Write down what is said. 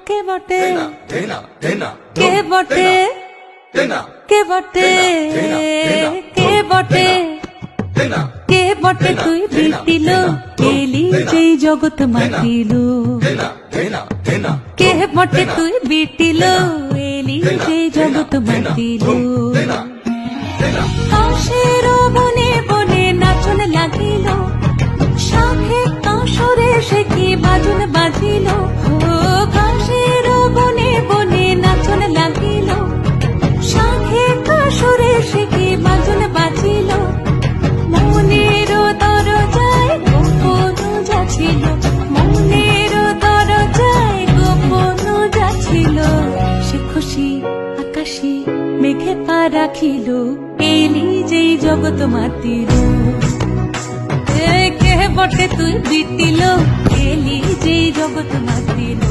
কে বটে কে বটে কে বটে কে বটে কে বটে তুই বিটিল এলি যেই জগৎ মাতিল কে বটে তুই বিটিল এলি যেই জগৎ মাতিল কাশের বনে বনে নাচন লাগিল শাখে কাঁসরে সে কি বাজন বাজিল কাশের বনে বনে নাচন লাগিল শাখে কাঁসরে সে কি বাজন বাজিল মনের দরজায় গোপন যাচ্ছিল মনের দরজায় গোপন যাচ্ছিল সে খুশি আকাশে মেঘে পা রাখিল এলি যেই জগৎ মাতিল কে বটে তুই বিটিল এলি যেই জগৎ মাতিল